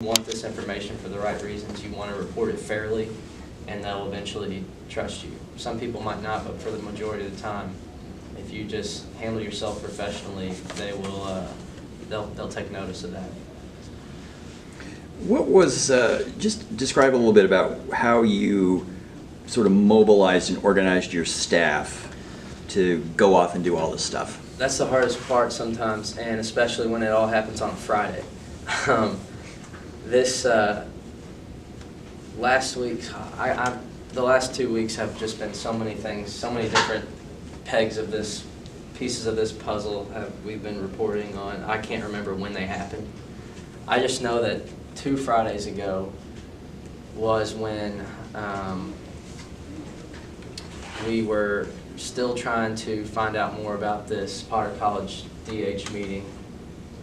want this information for the right reasons. You want to report it fairly, and they'll eventually trust you. Some people might not, but for the majority of the time, if you just handle yourself professionally, they will. They'll take notice of that. What was just describe a little bit about how you sort of mobilized and organized your staff to go off and do all this stuff? That's the hardest part sometimes, and especially when it all happens on Friday. This last week, the last 2 weeks have just been so many things, so many different pieces of this puzzle we've been reporting on. I can't remember when they happened. I just know that 2 Fridays ago was when we were still trying to find out more about this Potter College DH meeting,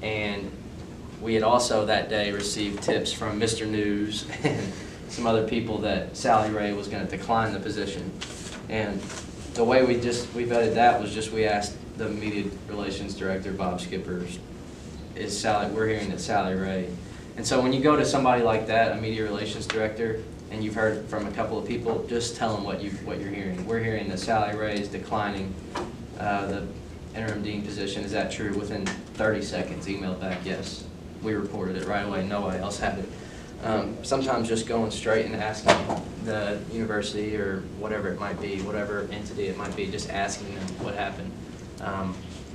and we had also that day received tips from Mr. News and some other people that Sally Ray was going to decline the position. And the way we vetted that was just we asked the media relations director, Bob Skipper, we're hearing that Sally Ray. And so when you go to somebody like that, a media relations director, and you've heard from a couple of people, just tell them what you're hearing. We're hearing that Sally Ray is declining the interim dean position. Is that true? Within 30 seconds, emailed back, yes. We reported it right away. Nobody else had it. Sometimes just going straight and asking the university or whatever it might be, whatever entity it might be, just asking them what happened.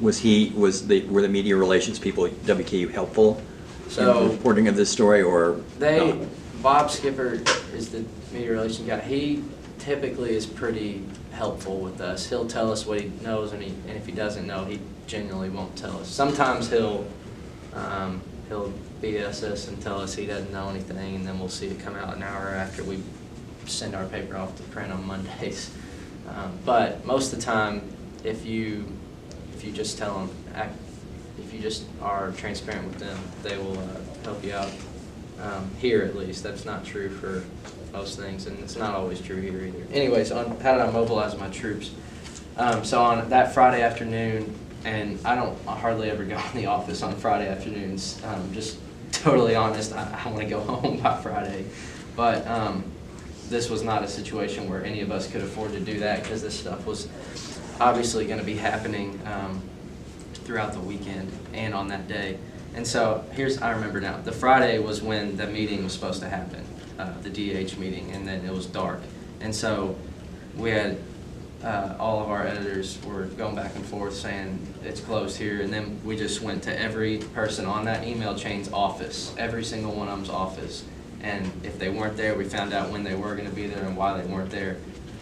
Were the media relations people at WKU helpful in the reporting of this story, or no? Bob Skipper is the media relations guy. He typically is pretty helpful with us. He'll tell us what he knows, and if he doesn't know, he genuinely won't tell us. Sometimes he'll BS us and tell us he doesn't know anything, and then we'll see it come out an hour after we send our paper off to print on Mondays. But most of the time, if you just tell them, if you just are transparent with them, they will help you out. Here, at least, that's not true for most things, and it's not always true here either. Anyways, on how did I mobilize my troops? So on that Friday afternoon, and I hardly ever go in the office on Friday afternoons. Just totally honest, I want to go home by Friday. But this was not a situation where any of us could afford to do that, because this stuff was obviously going to be happening throughout the weekend and on that day. And so I remember now, the Friday was when the meeting was supposed to happen, the DH meeting, and then it was dark. And so we had all of our editors were going back and forth saying it's closed here, and then we just went to every person on that email chain's office, every single one of them's office, and if they weren't there, we found out when they were going to be there and why they weren't there.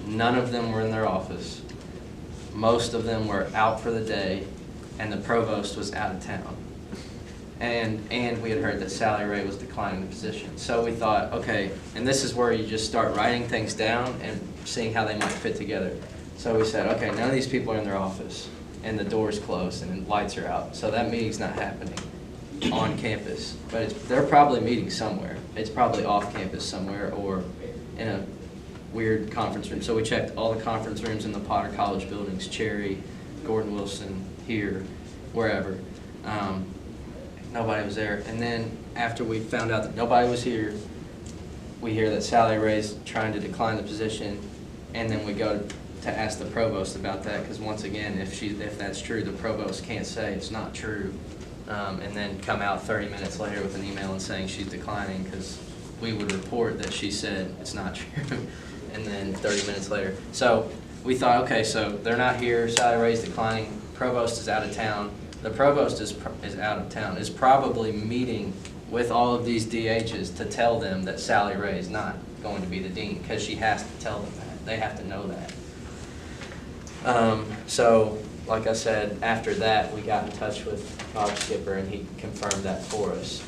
None of them were in their office. Most of them were out for the day, and the provost was out of town. And we had heard that Sally Ray was declining the position. So we thought, okay, and this is where you just start writing things down and seeing how they might fit together. So we said, okay, none of these people are in their office, and the door's closed, and the lights are out. So that meeting's not happening on campus, but they're probably meeting somewhere. It's probably off campus somewhere or in a weird conference room. So we checked all the conference rooms in the Potter College buildings, Cherry, Gordon Wilson, here, wherever. Nobody was there. And then after we found out that nobody was here, we hear that Sally Ray's trying to decline the position, and then we go to ask the provost about that, because once again, if that's true, the provost can't say it's not true, and then come out 30 minutes later with an email and saying she's declining, because we would report that she said it's not true, and then 30 minutes later. So we thought, okay, so they're not here, Sally Ray's declining, provost is out of town. The provost is out of town, is probably meeting with all of these DHs to tell them that Sally Ray is not going to be the dean, because she has to tell them that. They have to know that. So, like I said, after that, we got in touch with Bob Skipper, and he confirmed that for us.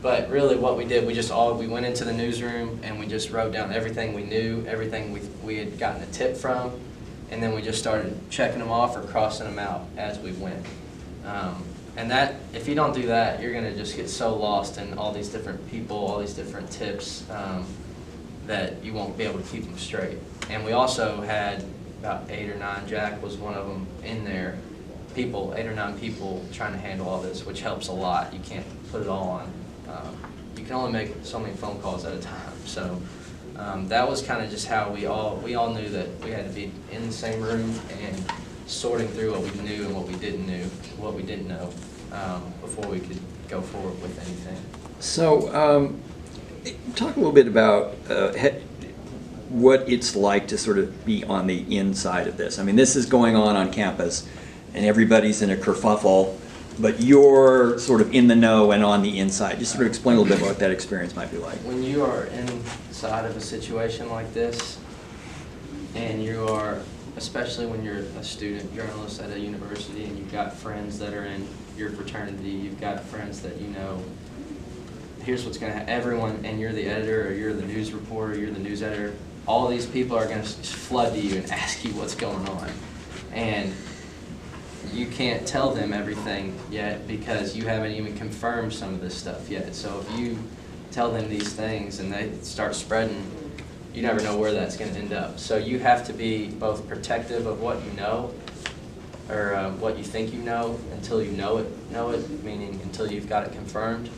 But really what we did, we went into the newsroom, and we just wrote down everything we knew, everything we had gotten a tip from, and then we just started checking them off or crossing them out as we went. And that, if you don't do that, you're going to just get so lost in all these different people, all these different tips, that you won't be able to keep them straight. And we also had about 8 or 9, Jack was one of them in there, 8 or 9 people trying to handle all this, which helps a lot. You can't put it all on you can only make so many phone calls at a time. So that was kind of just how we all knew that we had to be in the same room and sorting through what we knew and what we didn't know before we could go forward with anything. So talk a little bit about what it's like to sort of be on the inside of this. I mean, this is going on campus, and everybody's in a kerfuffle, but you're sort of in the know and on the inside. Just sort of explain a little bit what that experience might be like. When you are inside of a situation like this, and you are, especially when you're a student journalist at a university and you've got friends that are in your fraternity, you've got friends that you know, here's what's going to happen, everyone, and you're the editor or you're the news reporter, you're the news editor, all these people are going to flood to you and ask you what's going on. And you can't tell them everything yet because you haven't even confirmed some of this stuff yet. So if you tell them these things and they start spreading, you never know where that's going to end up. So you have to be both protective of what you know, or what you think you know, until you know it, meaning until you've got it confirmed,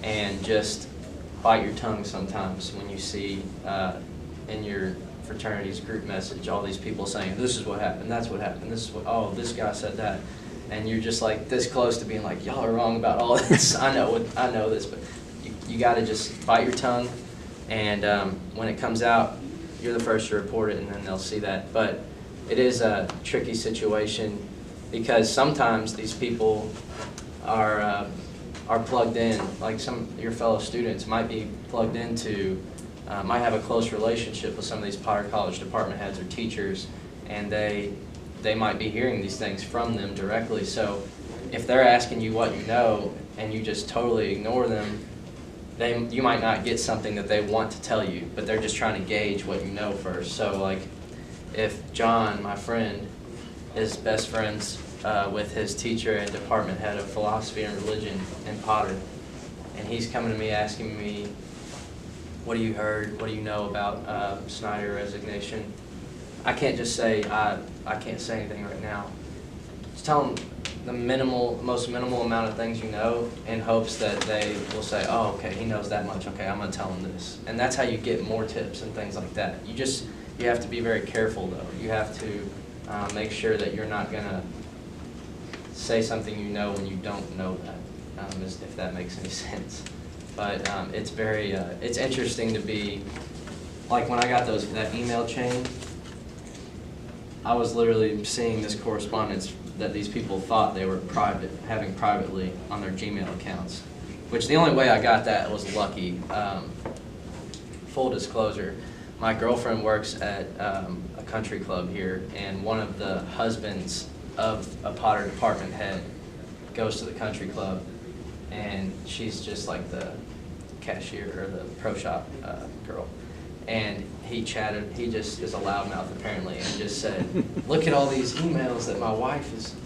and just bite your tongue sometimes when you see in your fraternity's group message all these people saying, this is what happened, that's what happened, this is what, oh, this guy said that, and you're just like this close to being like, y'all are wrong about all this. I know this, but you got to just bite your tongue, and when it comes out, you're the first to report it, and then they'll see that. But it is a tricky situation because sometimes these people are plugged in, like some of your fellow students might be plugged into, might have a close relationship with some of these Potter College department heads or teachers, and they might be hearing these things from them directly. So if they're asking you what you know and you just totally ignore them, you might not get something that they want to tell you, but they're just trying to gauge what you know first. So like if John, my friend, is best friends with his teacher and department head of philosophy and religion in Potter, and he's coming to me asking me, what do you heard, what do you know about Snyder resignation? I can't just say, I can't say anything right now. Just tell them the most minimal amount of things you know, in hopes that they will say, oh, okay, he knows that much, okay, I'm going to tell him this. And that's how you get more tips and things like that. You have to be very careful, though. You have to make sure that you're not going to say something you know when you don't know that, if that makes any sense. But it's interesting to be, like when I got that email chain, I was literally seeing this correspondence that these people thought they were having privately on their Gmail accounts, which the only way I got that was lucky. Full disclosure, my girlfriend works at a country club here, and one of the husbands of a Potter department head goes to the country club, and she's just like the cashier or the pro shop girl. And he just is a loudmouth apparently, and just said, look at all these emails that my wife is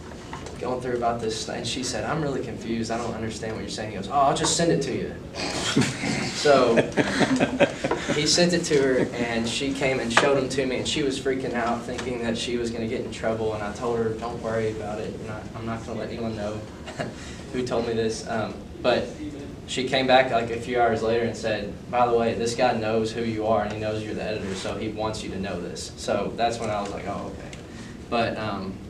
going through about this. And she said, I'm really confused, I don't understand what you're saying. He goes, oh, I'll just send it to you. So he sent it to her, and she came and showed them to me, and she was freaking out, thinking that she was going to get in trouble. And I told her, don't worry about it, I'm not going to let anyone know who told me this. But she came back like a few hours later and said, by the way, this guy knows who you are, and he knows you're the editor, so he wants you to know this. So that's when I was like, oh, okay. But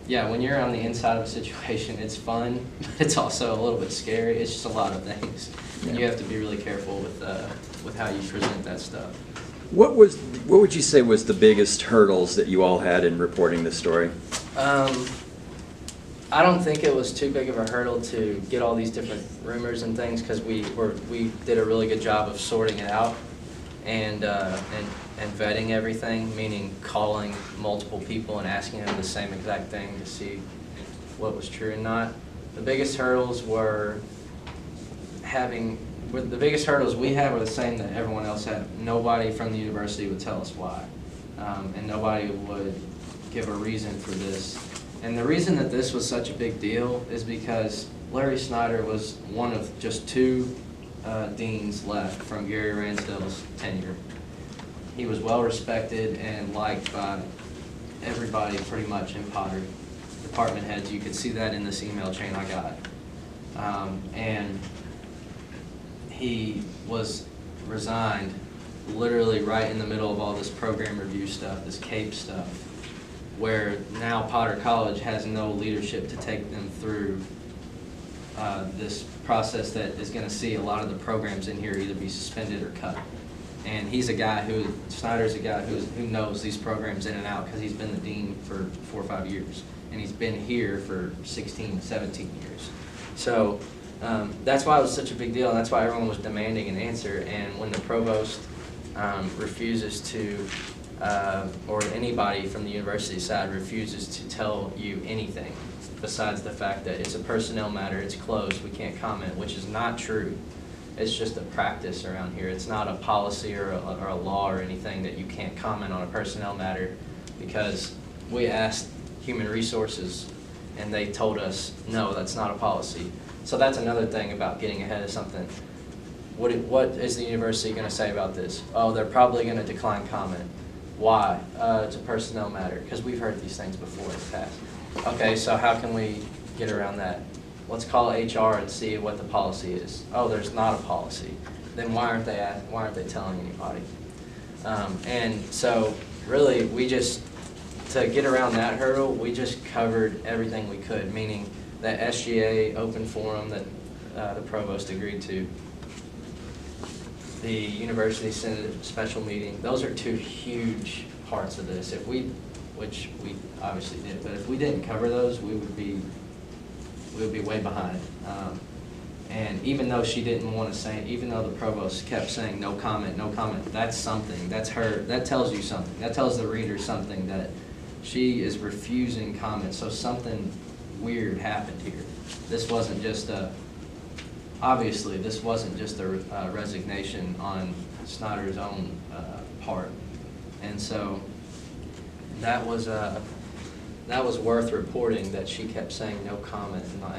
yeah, when you're on the inside of a situation, it's fun, but it's also a little bit scary. It's just a lot of things. Yeah. And you have to be really careful with how you present that stuff. What would you say was the biggest hurdles that you all had in reporting this story? I don't think it was too big of a hurdle to get all these different rumors and things, because we did a really good job of sorting it out and vetting everything, meaning calling multiple people and asking them the same exact thing to see what was true and not. The biggest hurdles we had were the same that everyone else had. Nobody from the university would tell us why, and nobody would give a reason for this. And the reason that this was such a big deal is because Larry Snyder was one of just two deans left from Gary Ransdell's tenure. He was well respected and liked by everybody pretty much in Potter, department heads. You could see that in this email chain I got. And he was resigned literally right in the middle of all this program review stuff, this CAPE stuff, where now Potter College has no leadership to take them through this process that is going to see a lot of the programs in here either be suspended or cut. And he's a guy Snyder's a guy who knows these programs in and out because he's been the dean for 4 or 5 years. And he's been here for 16, 17 years. So that's why it was such a big deal, and that's why everyone was demanding an answer. And when the provost refuses to, or anybody from the university side refuses to tell you anything besides the fact that it's a personnel matter, it's closed, we can't comment, which is not true. It's just a practice around here. It's not a policy or a law or anything that you can't comment on a personnel matter, because we asked Human Resources and they told us, no, that's not a policy. So that's another thing about getting ahead of something. What is the university going to say about this? Oh, they're probably going to decline comment. Why? It's a personnel matter, because we've heard these things before in the past. Okay, so how can we get around that? Let's call HR and see what the policy is. Oh, there's not a policy. Then why aren't they telling anybody? And so really, to get around that hurdle, we just covered everything we could, meaning that SGA open forum that the provost agreed to, the university senate special meeting. Those are 2 huge parts of this. Which we obviously did, but if we didn't cover those, we would be way behind. And even though she didn't want to say, even though the provost kept saying no comment, that's something. That's her. That tells you something. That tells the reader something, that she is refusing comment. So something weird happened here. This wasn't just obviously this wasn't just a resignation on Snyder's own part. And so that was worth reporting, that she kept saying no comment and not